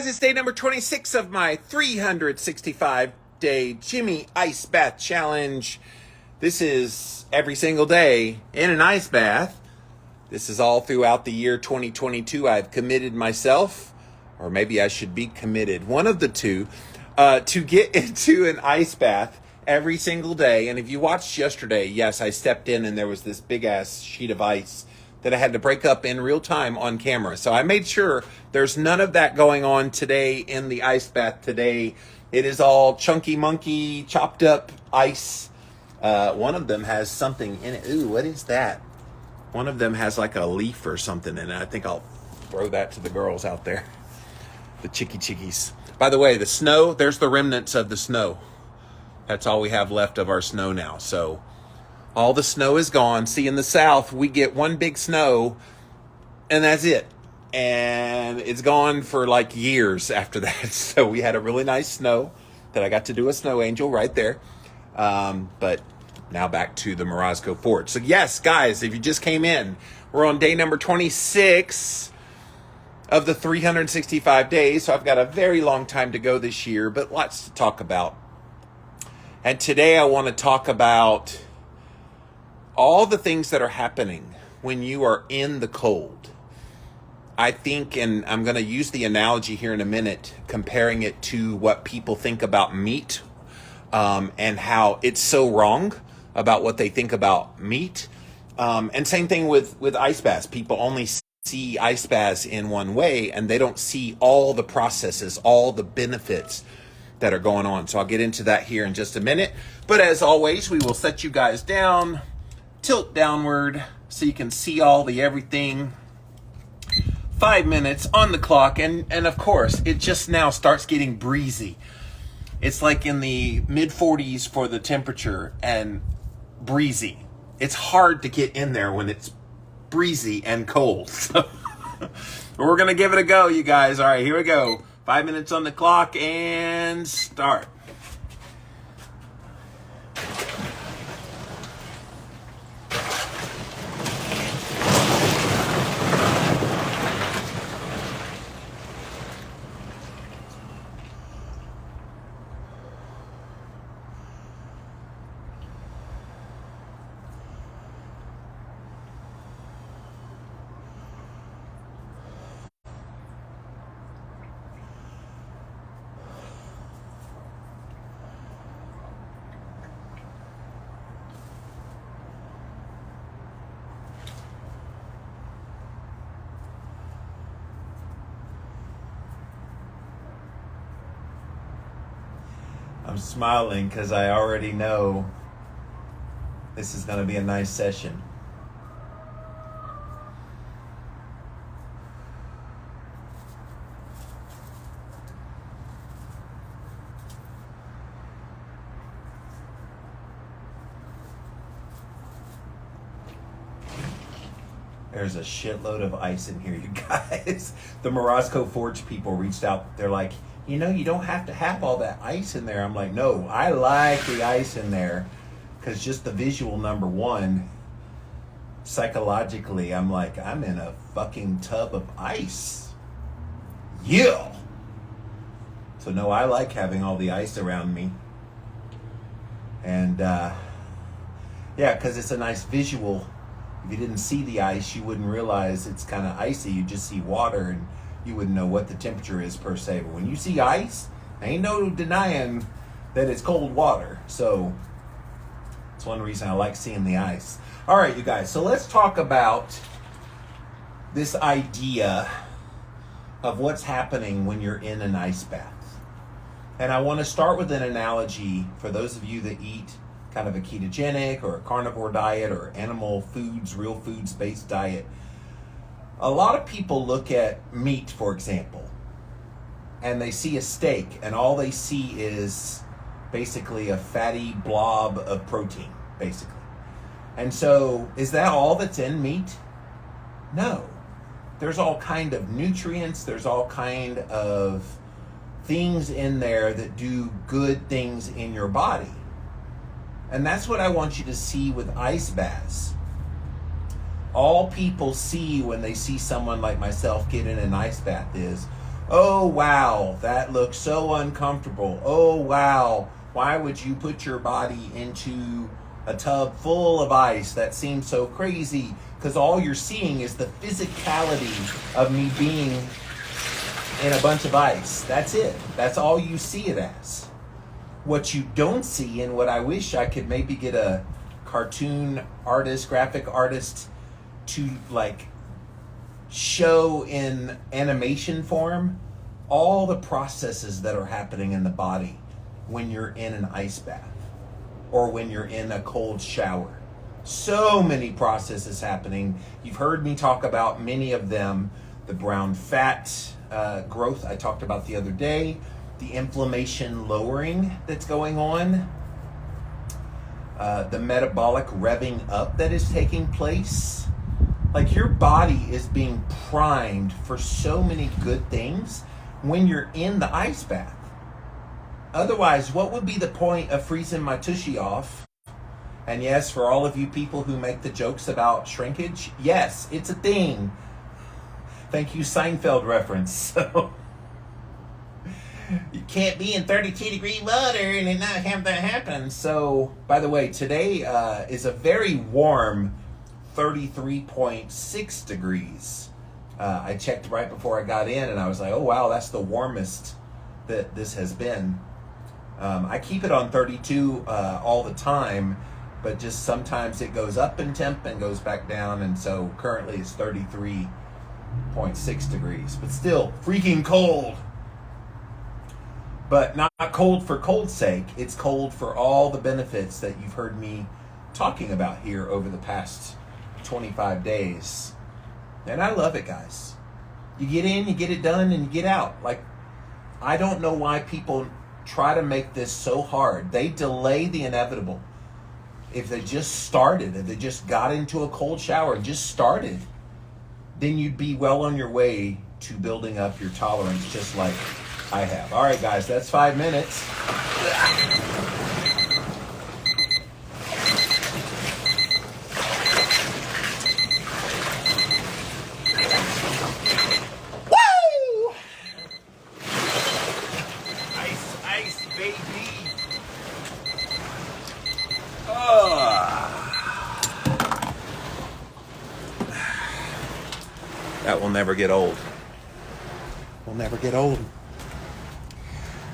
guys, it's day number 26 of my 365-day Jimmy Ice Bath Challenge. This is every single day in an ice bath. This is all throughout the year 2022. I've committed myself, or maybe I should be committed, one of the two, to get into an ice bath every single day. And if you watched yesterday, yes, I stepped in and there was this big-ass sheet of ice that I had to break up in real time on camera. So I made sure there's none of that going on today in the ice bath today. It is all chunky monkey, chopped up ice. One of them has something in it. Ooh, what is that? One of them has like a leaf or something in it. I think I'll throw that to the girls out there. The chickies. By the way, the snow, there's the remnants of the snow. That's all we have left of our snow now. So all the snow is gone. See, in the South, we get one big snow, and that's it. And it's gone for like years after that. So we had a really nice snow that I got to do a snow angel right there. But now back to the Morozco Fort. So yes, guys, if you just came in, we're on day number 26 of the 365 days. So I've got a very long time to go this year, but lots to talk about. And today I want to talk about all the things that are happening when you are in the cold. I think, and I'm going to use the analogy here in a minute, comparing it to what people think about meat, and how it's so wrong about what they think about meat. And same thing with ice baths. People only see ice baths in one way, and they don't see all the processes, all the benefits that are going on. So I'll get into that here in just a minute. But as always, we will set you guys down, tilt downward so you can see all the everything. 5 minutes on the clock, and of course it just now starts getting breezy. It's like in the mid 40s for the temperature and breezy. It's hard to get in there when it's breezy and cold. So we're gonna give it a go, you guys. All right, here we go. 5 minutes on the clock and start. I'm smiling because I already know this is going to be a nice session. There's a shitload of ice in here, you guys. The Morozco Forge people reached out. They're like, you know, you don't have to have all that ice in there. I'm like, no, I like the ice in there because just the visual, number one, psychologically, I'm like, I'm in a fucking tub of ice. Yeah. So no, I like having all the ice around me. And yeah, because it's a nice visual. If you didn't see the ice, you wouldn't realize it's kind of icy. You just see water and you wouldn't know what the temperature is per se. But when you see ice, ain't no denying that it's cold water. So it's one reason I like seeing the ice. All right, you guys. So let's talk about this idea of what's happening when you're in an ice bath. And I want to start with an analogy for those of you that eat kind of a ketogenic or a carnivore diet or animal foods, real foods-based diet. A lot of people look at meat, for example, and they see a steak, and all they see is basically a fatty blob of protein, basically. And so, is that all that's in meat? No. There's all kind of nutrients, there's all kind of things in there that do good things in your body. And that's what I want you to see with ice baths. All people see when they see someone like myself get in an ice bath is, Oh, wow, that looks so uncomfortable. Oh, wow, why would you put your body into a tub full of ice? That seems so crazy, because all you're seeing is the physicality of me being in a bunch of ice. That's it. That's all you see it as. What you don't see, and what I wish I could maybe get a cartoon artist, graphic artist to like show in animation form, all the processes that are happening in the body when you're in an ice bath or when you're in a cold shower. So many processes happening. You've heard me talk about many of them. The brown fat growth I talked about the other day, the inflammation lowering that's going on, the metabolic revving up that is taking place. Like, your body is being primed for so many good things when you're in the ice bath. Otherwise, what would be the point of freezing my tushy off? And yes, for all of you people who make the jokes about shrinkage, yes, it's a thing. Thank you, Seinfeld reference. So you can't be in 32-degree water and not have that happen. So, by the way, today is a very warm 33.6 degrees. I checked right before I got in, and I was like, oh, wow, that's the warmest that this has been. I keep it on 32 all the time, but just sometimes it goes up in temp and goes back down, and so currently it's 33.6 degrees, but still freaking cold. But not cold for cold's sake. It's cold for all the benefits that you've heard me talking about here over the past 25 days. And I love it, guys. You get in, you get it done, and you get out. Like, I don't know why people try to make this so hard. They delay the inevitable. If they just started, if they just got into a cold shower and just started, then you'd be well on your way to building up your tolerance, just like I have. All right, guys, that's 5 minutes. Woo! Ice, ice, baby. That will never get old. Will never get old.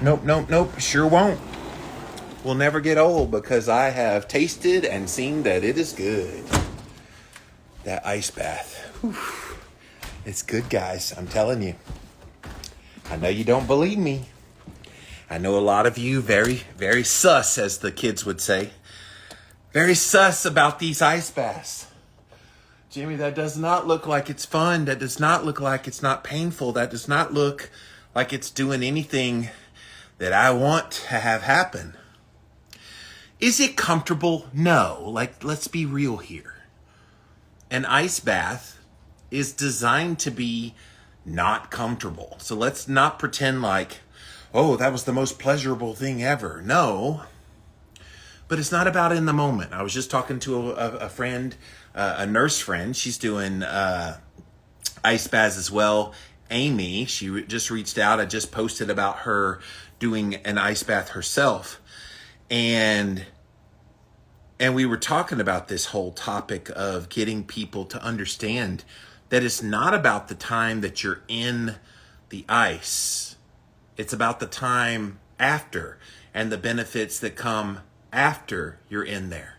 Nope, nope, nope. Sure won't. Will never get old, because I have tasted and seen that it is good. That ice bath. Whew. It's good, guys. I'm telling you. I know you don't believe me. I know a lot of you very, very sus, as the kids would say. Very sus about these ice baths. Jimmy, that does not look like it's fun. That does not look like it's not painful. That does not look like it's doing anything that I want to have happen. Is it comfortable? No. Like, let's be real here. An ice bath is designed to be not comfortable. So let's not pretend like, oh, that was the most pleasurable thing ever. No. But it's not about in the moment. I was just talking to a friend, a nurse friend. She's doing ice baths as well. Amy, she just reached out. I just posted about her doing an ice bath herself. And we were talking about this whole topic of getting people to understand that it's not about the time that you're in the ice. It's about the time after and the benefits that come after you're in there.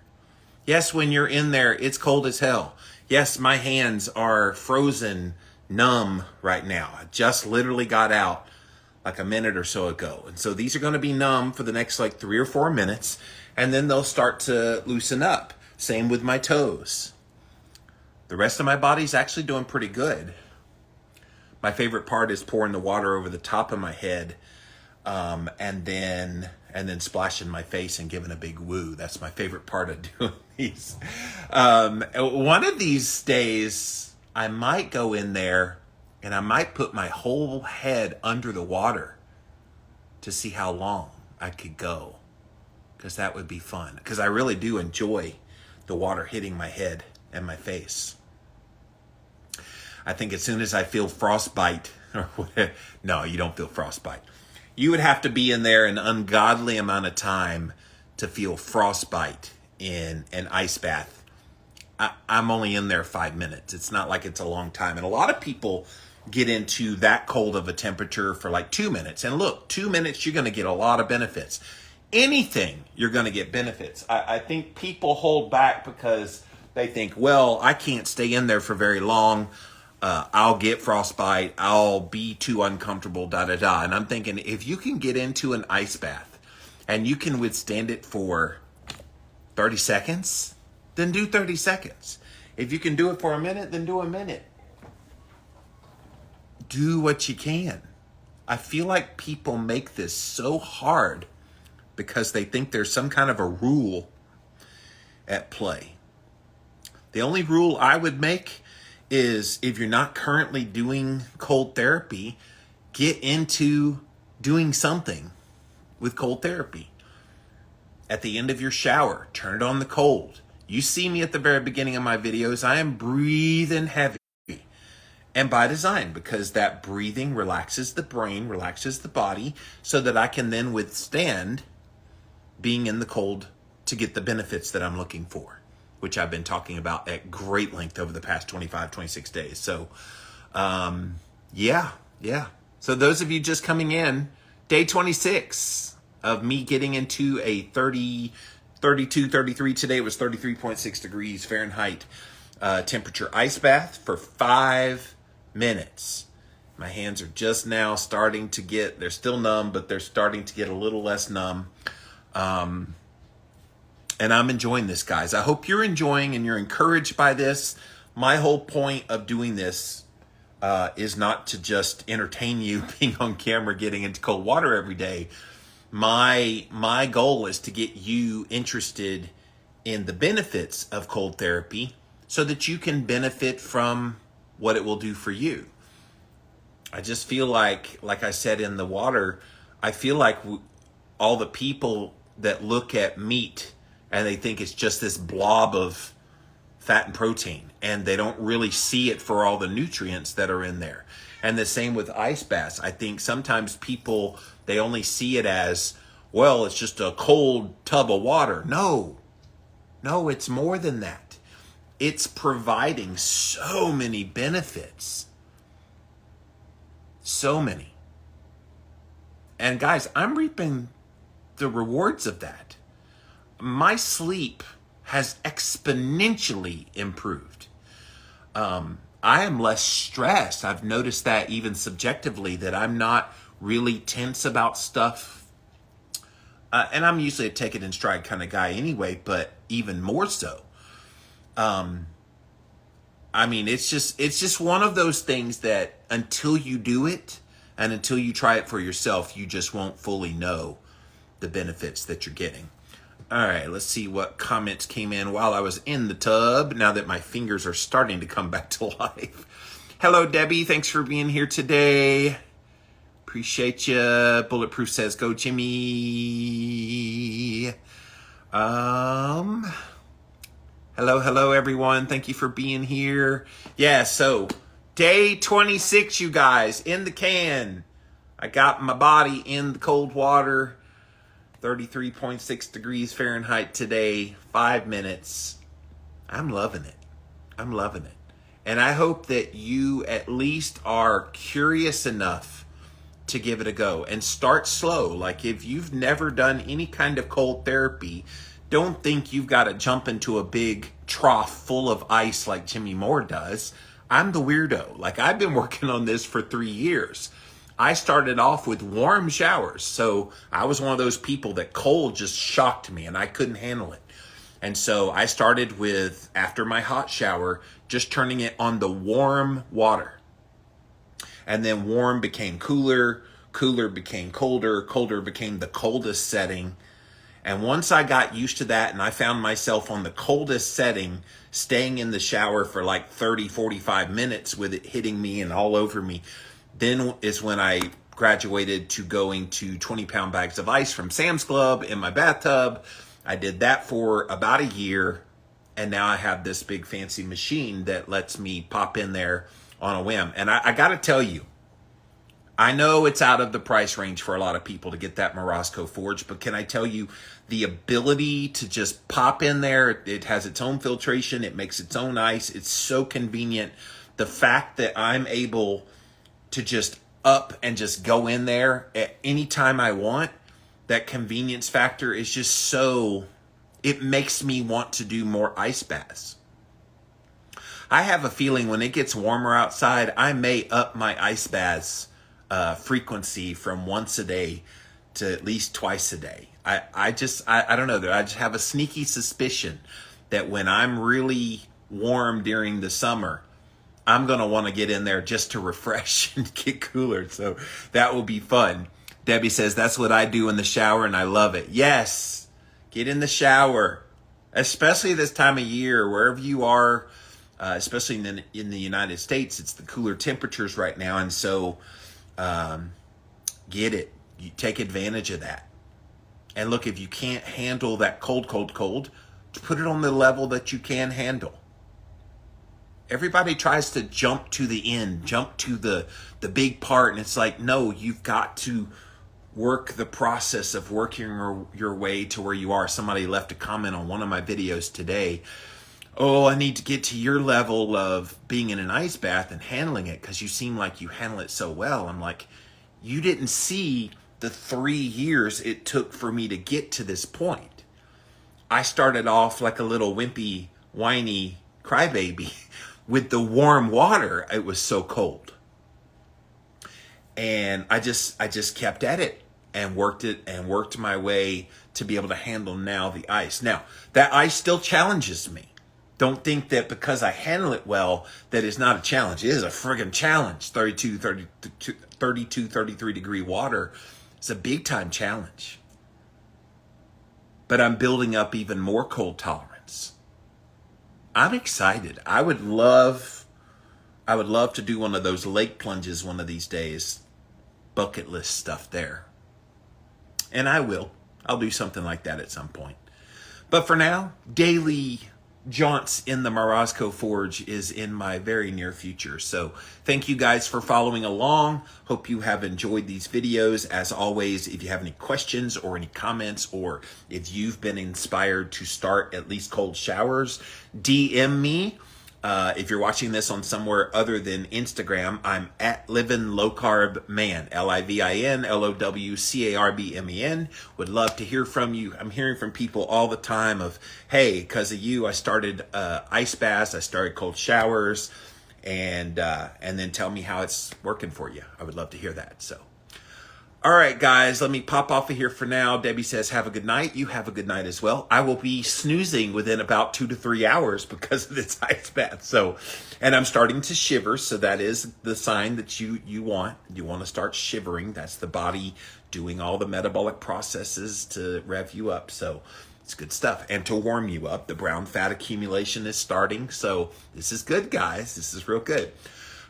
Yes, when you're in there, it's cold as hell. Yes, my hands are frozen, numb right now. I just literally got out like a minute or so ago. And so these are going to be numb for the next like 3 or 4 minutes, and then they'll start to loosen up. Same with my toes. The rest of my body's actually doing pretty good. My favorite part is pouring the water over the top of my head, and then splashing my face and giving a big woo. That's my favorite part of doing these. One of these days, I might go in there and I might put my whole head under the water to see how long I could go, because that would be fun. Because I really do enjoy the water hitting my head and my face. I think as soon as I feel frostbite, or whatever. No, you don't feel frostbite. You would have to be in there an ungodly amount of time to feel frostbite in an ice bath. I'm only in there 5 minutes. It's not like it's a long time. And a lot of people get into that cold of a temperature for like 2 minutes. And look, 2 minutes, you're going to get a lot of benefits. Anything, you're going to get benefits. I think people hold back because they think, well, I can't stay in there for very long. I'll get frostbite. I'll be too uncomfortable, da-da-da. And I'm thinking, if you can get into an ice bath and you can withstand it for 30 seconds, then do 30 seconds. If you can do it for a minute, then do a minute. Do what you can. I feel like people make this so hard because they think there's some kind of a rule at play. The only rule I would make is if you're not currently doing cold therapy, get into doing something with cold therapy. At the end of your shower, turn it on the cold. You see me at the very beginning of my videos, I am breathing heavy. And by design, because that breathing relaxes the brain, relaxes the body, so that I can then withstand being in the cold to get the benefits that I'm looking for, which I've been talking about at great length over the past 25, 26 days. So, yeah. So those of you just coming in, day 26 of me getting into a 32, 33, today it was 33.6 degrees Fahrenheit temperature ice bath for 5 minutes. My hands are just now starting to get, they're still numb, but they're starting to get a little less numb. And I'm enjoying this, guys. I hope you're enjoying and you're encouraged by this. My whole point of doing this is not to just entertain you being on camera, getting into cold water every day. My goal is to get you interested in the benefits of cold therapy so that you can benefit from what it will do for you. I just feel like I said in the water, I feel like all the people that look at meat and they think it's just this blob of fat and protein, and they don't really see it for all the nutrients that are in there. And the same with ice baths. I think sometimes people, they only see it as, well, it's just a cold tub of water. No, it's more than that. It's providing so many benefits. So many. And guys, I'm reaping the rewards of that. My sleep has exponentially improved. I am less stressed. I've noticed that even subjectively, that I'm not really tense about stuff. And I'm usually a take it in stride kind of guy anyway, but even more so. I mean, it's just one of those things that until you do it and until you try it for yourself, you just won't fully know the benefits that you're getting. All right, let's see what comments came in while I was in the tub, now that my fingers are starting to come back to life. Hello, Debbie. Thanks for being here today. Appreciate you. Bulletproof says, go, Jimmy. Hello, everyone. Thank you for being here. Yeah, so day 26, you guys, in the can. I got my body in the cold water. 33.6 degrees Fahrenheit today, 5 minutes. I'm loving it. And I hope that you at least are curious enough to give it a go and start slow. Like if you've never done any kind of cold therapy, don't think you've got to jump into a big trough full of ice like Jimmy Moore does. I'm the weirdo. Like I've been working on this for 3 years. I started off with warm showers. So I was one of those people that cold just shocked me and I couldn't handle it. And so I started with, after my hot shower, just turning it on the warm water. And then warm became cooler, cooler became colder, colder became the coldest setting. And once I got used to that and I found myself on the coldest setting, staying in the shower for like 30, 45 minutes with it hitting me and all over me, then is when I graduated to going to 20-pound bags of ice from Sam's Club in my bathtub. I did that for about a year, and now I have this big fancy machine that lets me pop in there on a whim. And I got to tell you, I know it's out of the price range for a lot of people to get that Morosco Forge, but can I tell you the ability to just pop in there, it has its own filtration, it makes its own ice, it's so convenient. The fact that I'm able to just up and just go in there at any time I want, that convenience factor is just so, it makes me want to do more ice baths. I have a feeling when it gets warmer outside, I may up my ice baths frequency from once a day to at least twice a day. I don't know. I just have a sneaky suspicion that when I'm really warm during the summer, I'm going to want to get in there just to refresh and get cooler. So that will be fun. Debbie says, that's what I do in the shower and I love it. Yes, get in the shower, especially this time of year, wherever you are, especially in the United States, it's the cooler temperatures right now. And so get it. You take advantage of that. And look, if you can't handle that cold, put it on the level that you can handle. Everybody tries to jump to the end, jump to the big part. And it's like, no, you've got to work the process of working your way to where you are. Somebody left a comment on one of my videos today. Oh, I need to get to your level of being in an ice bath and handling it because you seem like you handle it so well. I'm like, you didn't see the 3 years it took for me to get to this point. I started off like a little wimpy, whiny crybaby with the warm water. It was so cold. And I just kept at it and worked my way to be able to handle now the ice. Now, that ice still challenges me. Don't think that because I handle it well, that it's not a challenge. It is a friggin' challenge. 33 degree water is a big time challenge. But I'm building up even more cold tolerance. I'm excited. I would love to do one of those lake plunges one of these days. Bucket list stuff there. And I will. I'll do something like that at some point. But for now, daily jaunts in the Morosco Forge is in my very near future. So thank you guys for following along. Hope you have enjoyed these videos. As always, if you have any questions or any comments, or if you've been inspired to start at least cold showers, DM me. If you're watching this on somewhere other than Instagram, I'm at Livin' Low Carb Man, LIVIN LOWCARBMEN. Would love to hear from you. I'm hearing from people all the time of, hey, because of you, I started ice baths, I started cold showers, and then tell me how it's working for you. I would love to hear that. So, all right, guys, let me pop off of here for now. Debbie says, have a good night. You have a good night as well. I will be snoozing within about 2 to 3 hours because of this ice bath. So, and I'm starting to shiver. So that is the sign that you want. You want to start shivering. That's the body doing all the metabolic processes to rev you up. So it's good stuff. And to warm you up, the brown fat accumulation is starting. So this is good, guys. This is real good.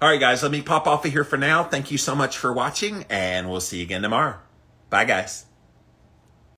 All right, guys, let me pop off of here for now. Thank you so much for watching, and we'll see you again tomorrow. Bye, guys.